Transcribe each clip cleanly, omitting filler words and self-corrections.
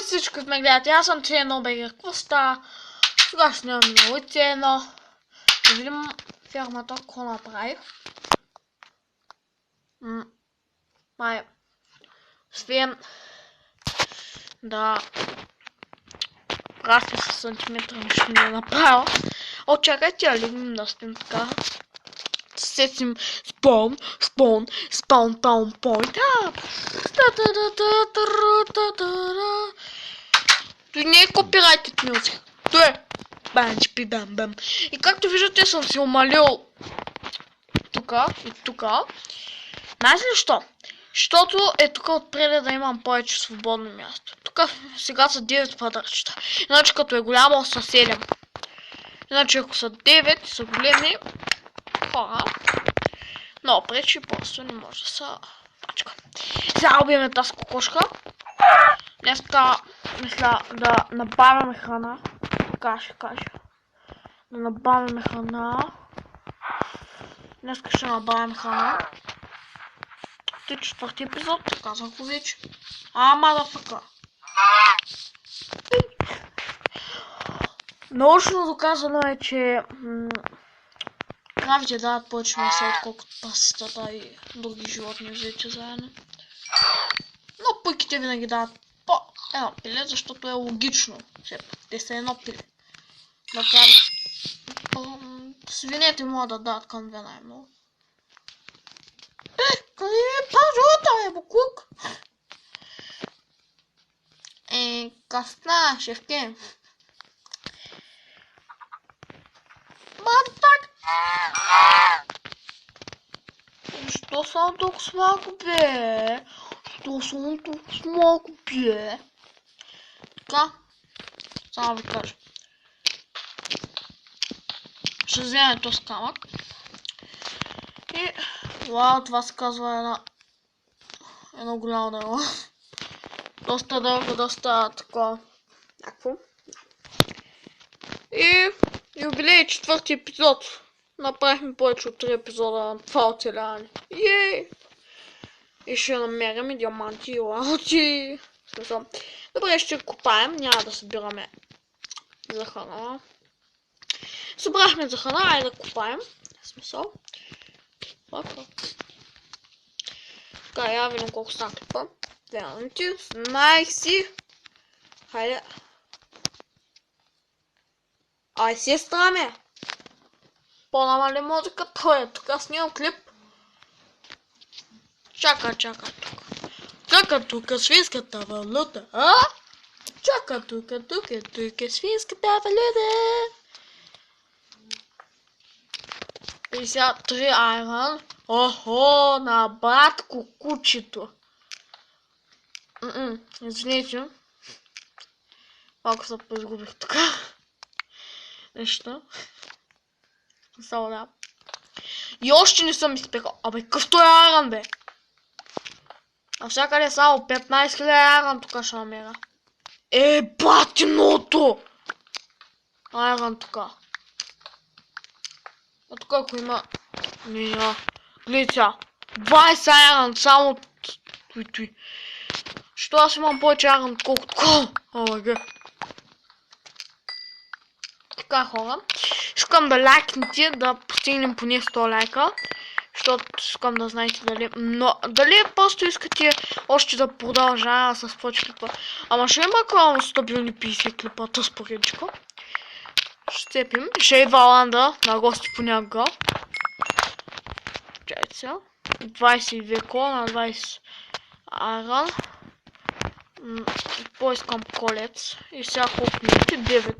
всички ме гледате, аз съм C1BG, какво става? Сега ще снимаме на улица едно. Да видим фермата, какво направих. Май успеем да прасне с сантиметра нещо не е направил. О, чакайте, а лигнем да сте така. Сетим spawn, town point. Той не е копирайтед мюзик. Той е банчпи бам. И както виждате, съм си умалил тука и тука. Знаете ли що? Защото е тук отпреде да имам повече свободно място. Тук сега са 9 квадратчета. Иначе като е голямо са 7. Иначе ако са 9 са големи хора. Но пречи просто не може да са пачка. Сега убиеме тази кокошка. Днеска мисля да набавяме храна. Така ще кажа. Да набавяме храна. Днеска ще набавяме храна. Ти четвърти епизод, казах го вече. Мадафака. Научно доказано е, че кравите дават повече месо, отколкото пасетата и други животни взети заедно. Но пъйките винаги дават по едно пиле, защото е логично. Те са едно пиле. Да прави... Свинете могат да дават към две най-много. Къде ми е пажота, бе, буклук? Кастна, шефке. Мадфак! Що съм толкова малко, бе? Така, само ви кажа. Ще вземем този камък. И... Вау, това се казва едно голямо дърво. Доста дълго, доста такова. Някакво. И юбилей, четвърти епизод. Направихме повече от 3 епизода на това оцеляване. Ей! И ще намерим диаманти и лаути. Добре, ще копаем, няма да събираме за храна. Събрахме за храна, айде да копаем. Смисъл. Така, я видим колко стана клипа. 2 минути. Знаех си. Хайде. Ай, сестра ме! По-намали музика, той е тук, снимам клип. Чака тук. Чака тук свинската валута, а? Чака тук е свинската валута. 53 айрон. Охо, на братко кучето. Извините. Малко се поизгубих тук. Нещо. Само да. И още не съм изпекал. Абе, какъв той айрон, бе? Навсякъде само 15 000 айрон тук ще намеря. Батиното! Айрон тук. А тук ако има... Гледай сега. 20 айрон само... Той. Що аз имам повече айрон, отколкото... Така, хора. Искам да лайкнете, да постигнем поне 100 лайка. Защото искам да знаете дали... Но дали просто искате още да продължава с повече клипа. Ама ще има към стабилни 50 клипа, тъс поредичка. Ще цепим. Ще е Валанда на гости понякога. Чайте сега. 22 кола на 20 айрон. Поискам колец. И сега колко минути? 9.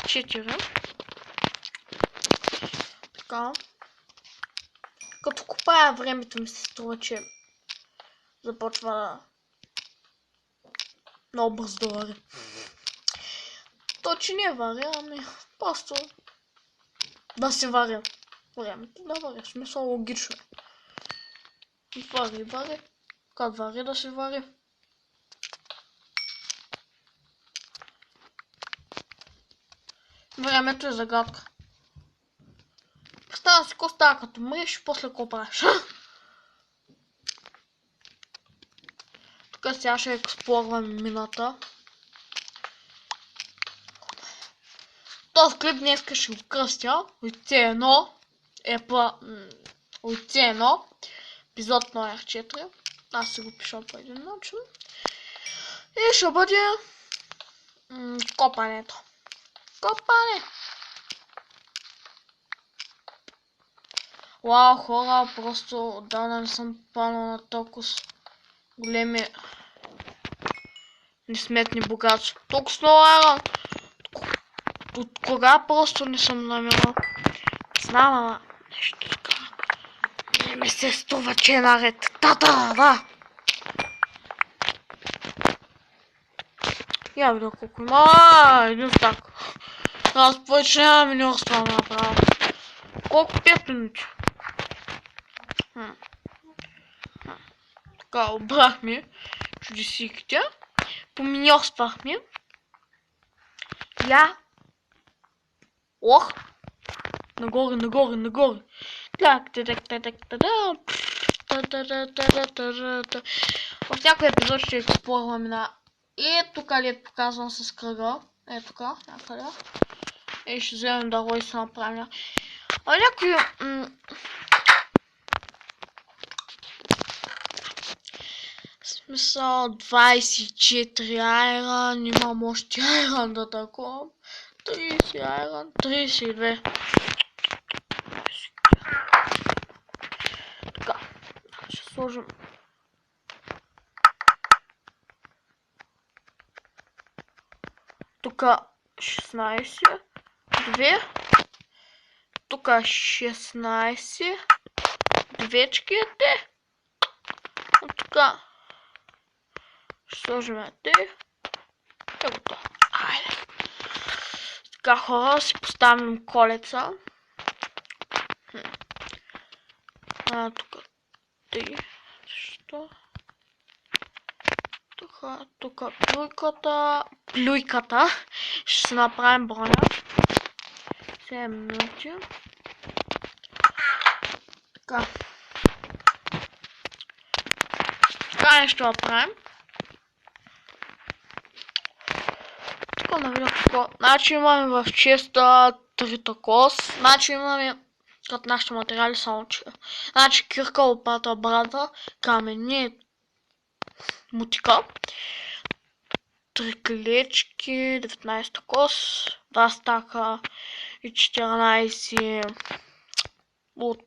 4. Така. Като купая времето ми се струва, че започва да много бързо да варя. То, че не варя, ами просто да се варя. Времето да варя, в смисъл логично. Варя. Как варя да се варя? Времето е загадка. Представя си какво става като мреш и после какво правиш. Тук сега ще експлорваме мината. Този клип днес ще го кръстя. Оцено Оцено епизод номер 4. Аз се го пиша по един начин. И ще бъде копането. Копане! Вау, хора, просто отдавна не съм паднал на толкова големи несметни богатства. Толкова много айрон. От кога просто не съм намерил? Знам, ама нещо така. Не ми се струва, че е наред. Да. Я видя колко има. Един стак. Аз повече няма миньорство да направя. Колко 5 минути? Така, обрахме чудесиките. Поминьорствахме. Ох! Нагоре. Так. В някой епизод ще експлорваме на ето къде показвам с кръга. Ето тук, някъде. И ще вземем дърво и се направим. А някой... Смисъл 24 айрон, имам още айрон да такова. 30 айрон, 32. Така, ще сложим. Тук 16, 2. Тук 16, двечките. Тук ще сложим те. И готово. Айде. Така, хора, си поставим колеца. Тук 3. Защо? Тук плюйката. Ще се направим броня. 7 минути. Така. Така нещо направим. Тук навидя какво. Значи имаме в честа тритокос. Значи имаме като нашите материали само че. Значи кирка, лопата, брата, камъни, мутика. 3 клечки, 19 кос, 2 стака и 14 от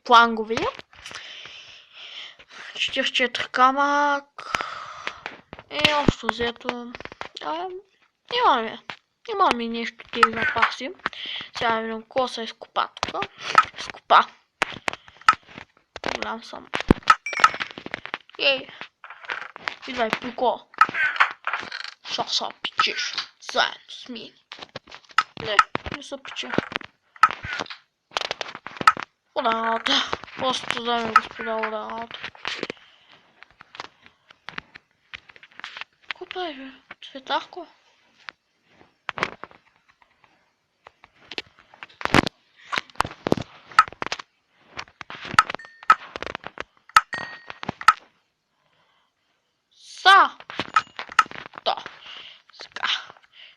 плангови. 44 камък. И общо взето имаме нещо тези запаси. Сега видим коса изкопа тук. Изкопа. Голям съм. Ей! Идвай, пуко. Ще се пичеш заедно с мен. Не се пиче. Вода работа. Просто даме господа вода работа. Какво прави, бе? Цветарко?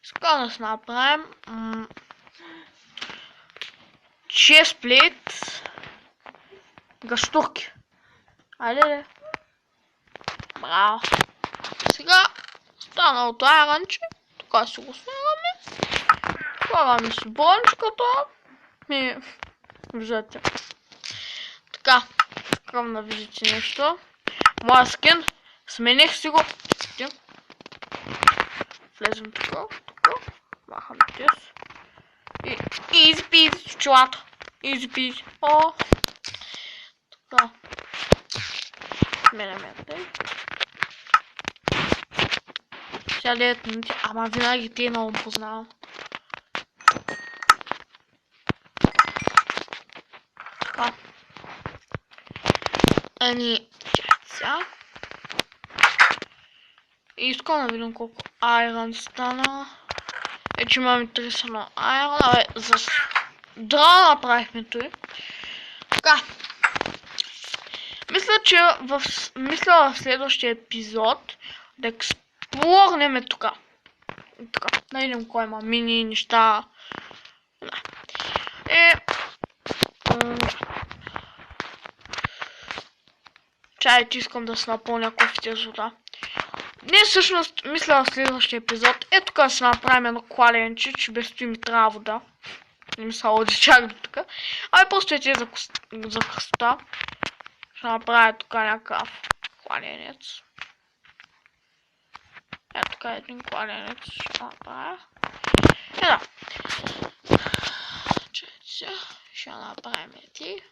Сега да се направим 6 плит гащурки. Айде. Браво. Сега станалото айранче. Така си го слагаме. Слагаме си брончката. И виждате. Така. Искам да видите нещо. Моя скин. Смених си го. Влезем тук. Махаме тез. И изи пизи в челата. Изи пизи. О! Така. Сменяме тъй. Сега 9 минути. Ама винаги те много познавам. Така. Сега. И искам да видим колко айрон стана. Че имаме 31 айрон. За дрона направихме той. Така. Мисля в следващия епизод да експлорнем тук. Да видим кой има мини неща. Чайте, искам да се напълня кофите с вода. Днес всъщност мисля на следващия епизод. Ето тук да се направим едно кладенче, че без това ми трябва вода. Не ми се води чак до тук. Абе просто е за красота. Ще направя тук някакъв кладенец. Ето тук един кладенец ще направя. Да. Чайте, ще направим ети.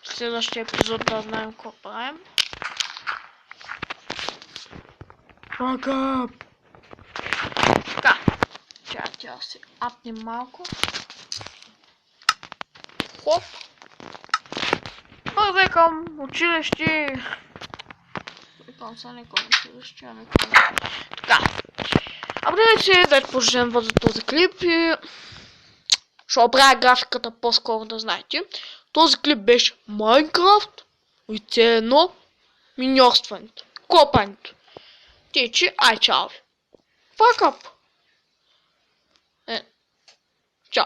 Следващия епизод да знаем какво правим. Така. Чакай, аз си апнем малко. Хоп. Върве към училище. Викам са не към училище, ами към... Така. Абонирайте се, да пожелем за този клип и... Ще оправя графиката по-скоро да знаете. Този клип беше Майнкрафт и ценно миньорстването, копането. Тече, ай чао. Fuck up. Чао.